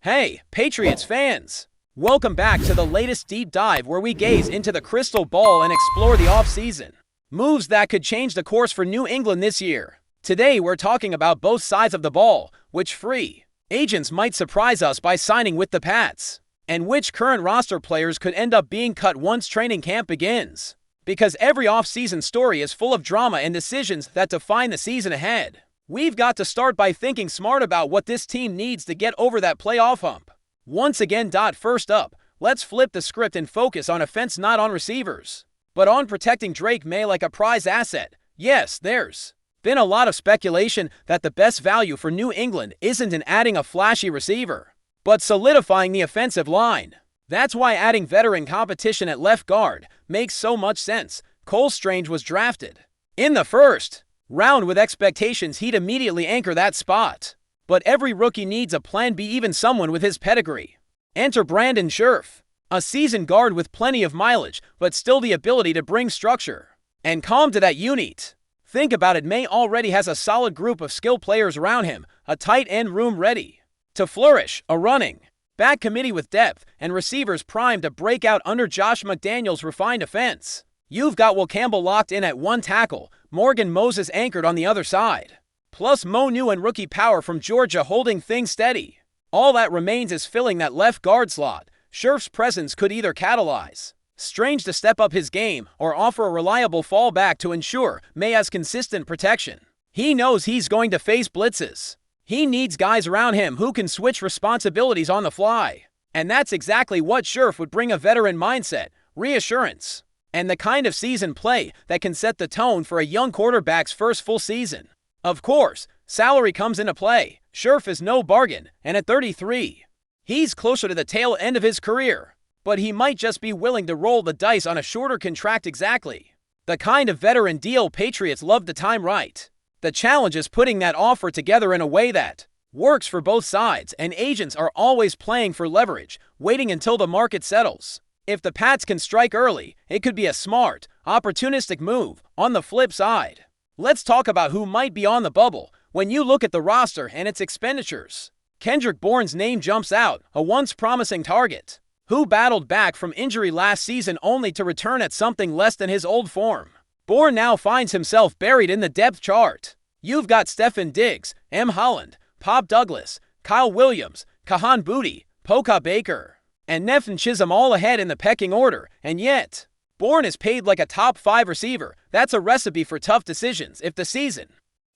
Hey, Patriots fans! Welcome back to the latest deep dive where we gaze into the crystal ball and explore the offseason. Moves that could change the course for New England this year. Today we're talking about both sides of the ball, which free agents might surprise us by signing with the Pats, and which current roster players could end up being cut once training camp begins. Because every offseason story is full of drama and decisions that define the season ahead. We've got to start by thinking smart about what this team needs to get over that playoff hump. Once again, first up, let's flip the script and focus on offense, not on receivers, but on protecting Drake May like a prize asset. Yes, there's been a lot of speculation that the best value for New England isn't in adding a flashy receiver, but solidifying the offensive line. That's why adding veteran competition at left guard makes so much sense. Cole Strange was drafted in the first round with expectations he'd immediately anchor that spot. But every rookie needs a plan B, even someone with his pedigree. Enter Brandon Scherff, a seasoned guard with plenty of mileage, but still the ability to bring structure and calm to that unit. Think about it, May already has a solid group of skill players around him, a tight end room ready to flourish, a running back committee with depth, and receivers primed to break out under Josh McDaniels' refined offense. You've got Will Campbell locked in at one tackle, Morgan Moses anchored on the other side, plus Mo New and rookie Power from Georgia holding things steady. All that remains is filling that left guard slot. Scherff's presence could either catalyze Strange to step up his game or offer a reliable fallback to ensure May has consistent protection. He knows he's going to face blitzes. He needs guys around him who can switch responsibilities on the fly. And that's exactly what Scherff would bring: a veteran mindset, reassurance, and the kind of season play that can set the tone for a young quarterback's first full season. Of course, salary comes into play. Scherff is no bargain, and at 33, he's closer to the tail end of his career. But he might just be willing to roll the dice on a shorter contract, exactly the kind of veteran deal Patriots love to time right. The challenge is putting that offer together in a way that works for both sides, and agents are always playing for leverage, waiting until the market settles. If the Pats can strike early, it could be a smart, opportunistic move. On the flip side, let's talk about who might be on the bubble. When you look at the roster and its expenditures, Kendrick Bourne's name jumps out, a once promising target who battled back from injury last season only to return at something less than his old form. Bourne now finds himself buried in the depth chart. You've got Stefon Diggs, M. Holland, Pop Douglas, Kyle Williams, Kahan Booty, Poka Baker, and Neffen Chisholm all ahead in the pecking order, and yet Bourne is paid like a top 5 receiver. That's a recipe for tough decisions. If the season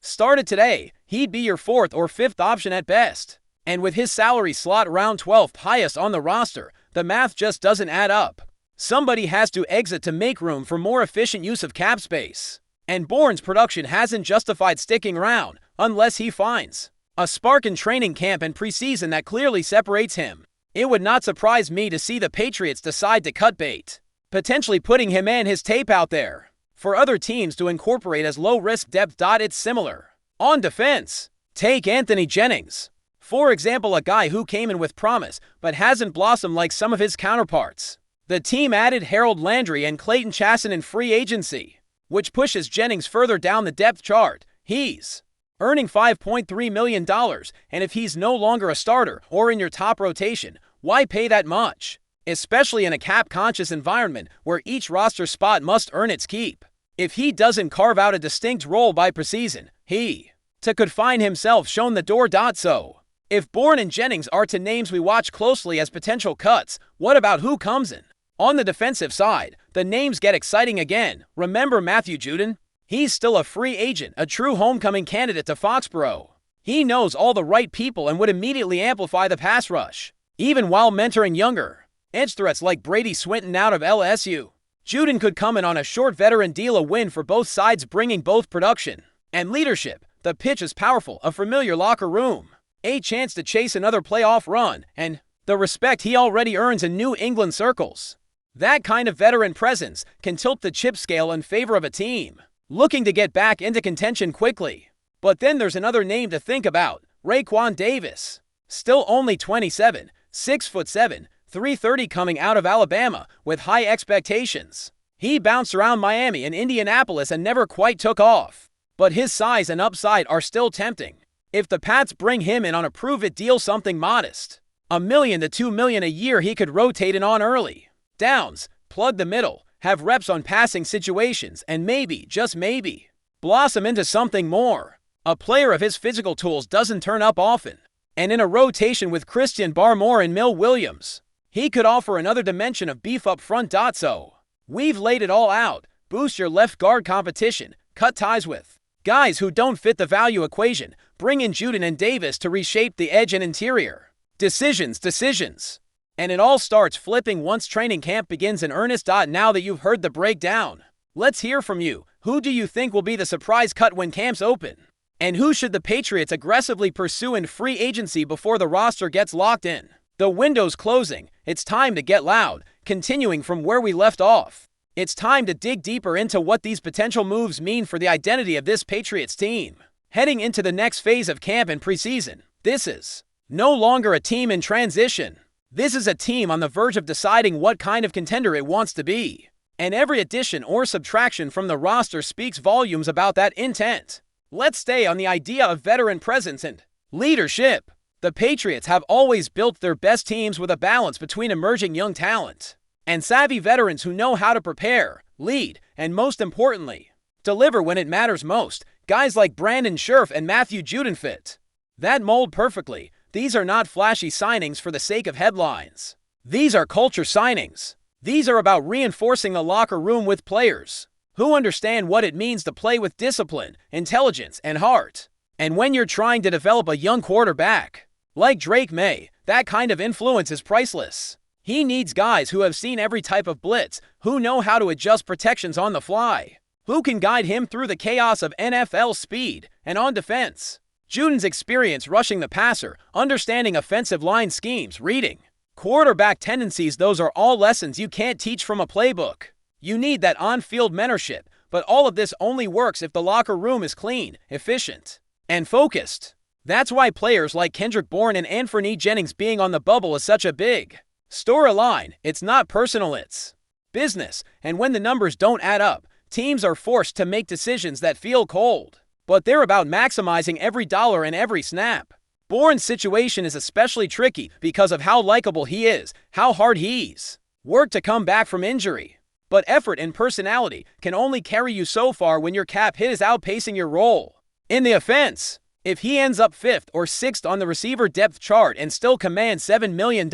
started today, he'd be your 4th or 5th option at best. And with his salary slot around 12th highest on the roster, the math just doesn't add up. Somebody has to exit to make room for more efficient use of cap space. And Bourne's production hasn't justified sticking around unless he finds a spark in training camp and preseason that clearly separates him. It would not surprise me to see the Patriots decide to cut bait, potentially putting him and his tape out there for other teams to incorporate as low-risk depth. It's similar on defense. Take Anthony Jennings, for example, a guy who came in with promise but hasn't blossomed like some of his counterparts. The team added Harold Landry and Clayton Chasson in free agency, which pushes Jennings further down the depth chart. He's earning $5.3 million, and if he's no longer a starter or in your top rotation, why pay that much? Especially in a cap-conscious environment where each roster spot must earn its keep. If he doesn't carve out a distinct role by preseason, he could find himself shown the door. So, if Bourne and Jennings are to names we watch closely as potential cuts, what about who comes in? On the defensive side, the names get exciting again. Remember Matthew Judon? He's still a free agent, a true homecoming candidate to Foxborough. He knows all the right people and would immediately amplify the pass rush, even while mentoring younger edge threats like Brady Swinton out of LSU. Judon could come in on a short veteran deal, a win for both sides, bringing both production and leadership. The pitch is powerful, a familiar locker room, a chance to chase another playoff run, and the respect he already earns in New England circles. That kind of veteran presence can tilt the chip scale in favor of a team looking to get back into contention quickly. But then there's another name to think about: Raekwon Davis. Still only 27, 6'7", 330, coming out of Alabama with high expectations. He bounced around Miami and Indianapolis and never quite took off. But his size and upside are still tempting. If the Pats bring him in on a prove-it deal, something modest, $1 million to $2 million a year he could rotate in on early downs, plug the middle, have reps on passing situations, and maybe, just maybe, blossom into something more. A player of his physical tools doesn't turn up often. And in a rotation with Christian Barmore and Mill Williams, he could offer another dimension of beef up front. So, we've laid it all out. Boost your left guard competition, cut ties with guys who don't fit the value equation, bring in Juden and Davis to reshape the edge and interior. Decisions. And it all starts flipping once training camp begins in earnest. Now that you've heard the breakdown, let's hear from you. Who do you think will be the surprise cut when camps open? And who should the Patriots aggressively pursue in free agency before the roster gets locked in? The window's closing. It's time to get loud. Continuing from where we left off, it's time to dig deeper into what these potential moves mean for the identity of this Patriots team. Heading into the next phase of camp and preseason, this is no longer a team in transition. This is a team on the verge of deciding what kind of contender it wants to be. And every addition or subtraction from the roster speaks volumes about that intent. Let's stay on the idea of veteran presence and leadership. The Patriots have always built their best teams with a balance between emerging young talent and savvy veterans who know how to prepare, lead, and most importantly, deliver when it matters most. Guys like Brandon Scherff and Matthew Juden fit that mold perfectly. These are not flashy signings for the sake of headlines. These are culture signings. These are about reinforcing the locker room with players who understand what it means to play with discipline, intelligence, and heart. And when you're trying to develop a young quarterback like Drake May, that kind of influence is priceless. He needs guys who have seen every type of blitz, who know how to adjust protections on the fly, who can guide him through the chaos of NFL speed. And on defense, Juden's experience rushing the passer, understanding offensive line schemes, reading quarterback tendencies, those are all lessons you can't teach from a playbook. You need that on-field mentorship, but all of this only works if the locker room is clean, efficient, and focused. That's why players like Kendrick Bourne and Anthony Jennings being on the bubble is such a big storyline. It's not personal, it's business. And when the numbers don't add up, teams are forced to make decisions that feel cold. But they're about maximizing every dollar and every snap. Bourne's situation is especially tricky because of how likable he is, how hard he's worked to come back from injury. But effort and personality can only carry you so far when your cap hit is outpacing your role in the offense. If he ends up 5th or 6th on the receiver depth chart and still commands $7 million,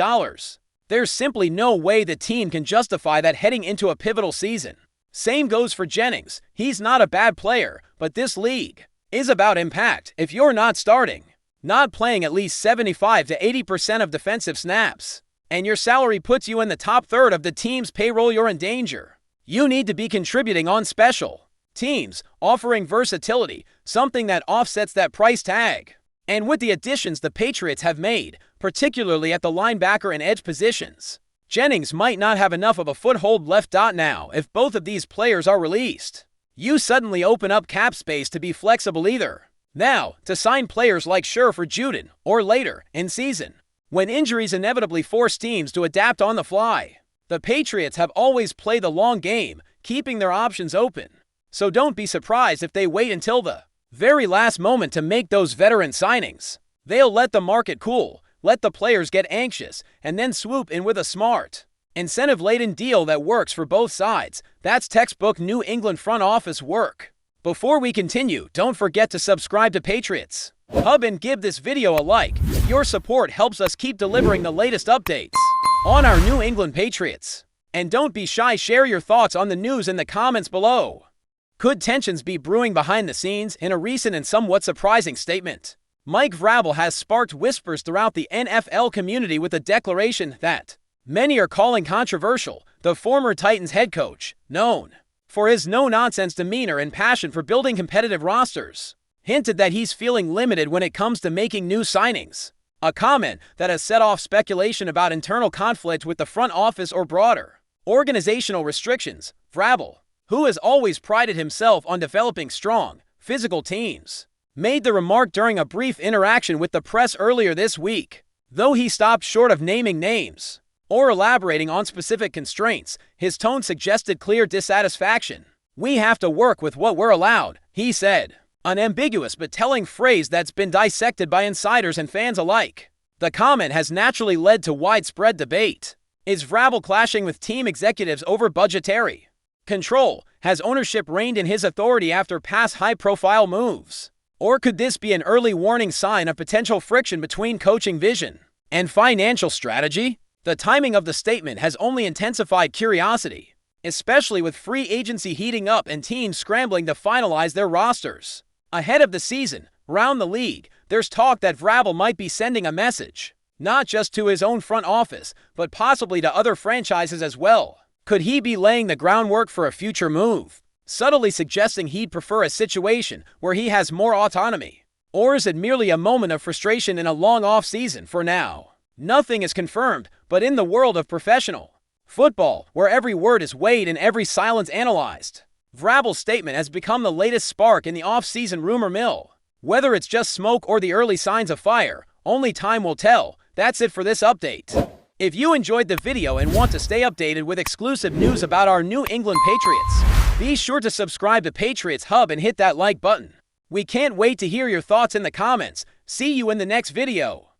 there's simply no way the team can justify that heading into a pivotal season. Same goes for Jennings. He's not a bad player, but this league is about impact. If you're not starting, not playing at least 75 to 80% of defensive snaps, and your salary puts you in the top third of the team's payroll, you're in danger. You need to be contributing on special teams, offering versatility, something that offsets that price tag. And with the additions the Patriots have made, particularly at the linebacker and edge positions, Jennings might not have enough of a foothold left. Now, if both of these players are released, you suddenly open up cap space to be flexible either now to sign players like Scherff or Juden, or later in season, when injuries inevitably force teams to adapt on the fly. The Patriots have always played the long game, keeping their options open. So don't be surprised if they wait until the very last moment to make those veteran signings. They'll let the market cool, let the players get anxious, and then swoop in with a smart, incentive-laden deal that works for both sides. That's textbook New England front office work. Before we continue, don't forget to subscribe to Patriots Hub and give this video a like. Your support helps us keep delivering the latest updates on our New England Patriots. And don't be shy, share your thoughts on the news in the comments below. Could tensions be brewing behind the scenes? In a recent and somewhat surprising statement, Mike Vrabel has sparked whispers throughout the NFL community with a declaration that many are calling controversial. The former Titans head coach, known for his no-nonsense demeanor and passion for building competitive rosters, hinted that he's feeling limited when it comes to making new signings, a comment that has set off speculation about internal conflict with the front office or broader organizational restrictions. Vrabel, who has always prided himself on developing strong, physical teams, made the remark during a brief interaction with the press earlier this week. Though he stopped short of naming names or elaborating on specific constraints, his tone suggested clear dissatisfaction. "We have to work with what we're allowed," he said, an ambiguous but telling phrase that's been dissected by insiders and fans alike. The comment has naturally led to widespread debate. Is Vrabel clashing with team executives over budgetary control? Has ownership reigned in his authority after past high-profile moves? Or could this be an early warning sign of potential friction between coaching vision and financial strategy? The timing of the statement has only intensified curiosity, especially with free agency heating up and teams scrambling to finalize their rosters. Ahead of the season, around the league, there's talk that Vrabel might be sending a message, not just to his own front office, but possibly to other franchises as well. Could he be laying the groundwork for a future move, subtly suggesting he'd prefer a situation where he has more autonomy? Or is it merely a moment of frustration in a long off-season for now? Nothing is confirmed, but in the world of professional football, where every word is weighed and every silence analyzed, Vrabel's statement has become the latest spark in the off-season rumor mill. Whether it's just smoke or the early signs of fire, only time will tell. That's it for this update. If you enjoyed the video and want to stay updated with exclusive news about our New England Patriots, be sure to subscribe to Patriots Hub and hit that like button. We can't wait to hear your thoughts in the comments. See you in the next video.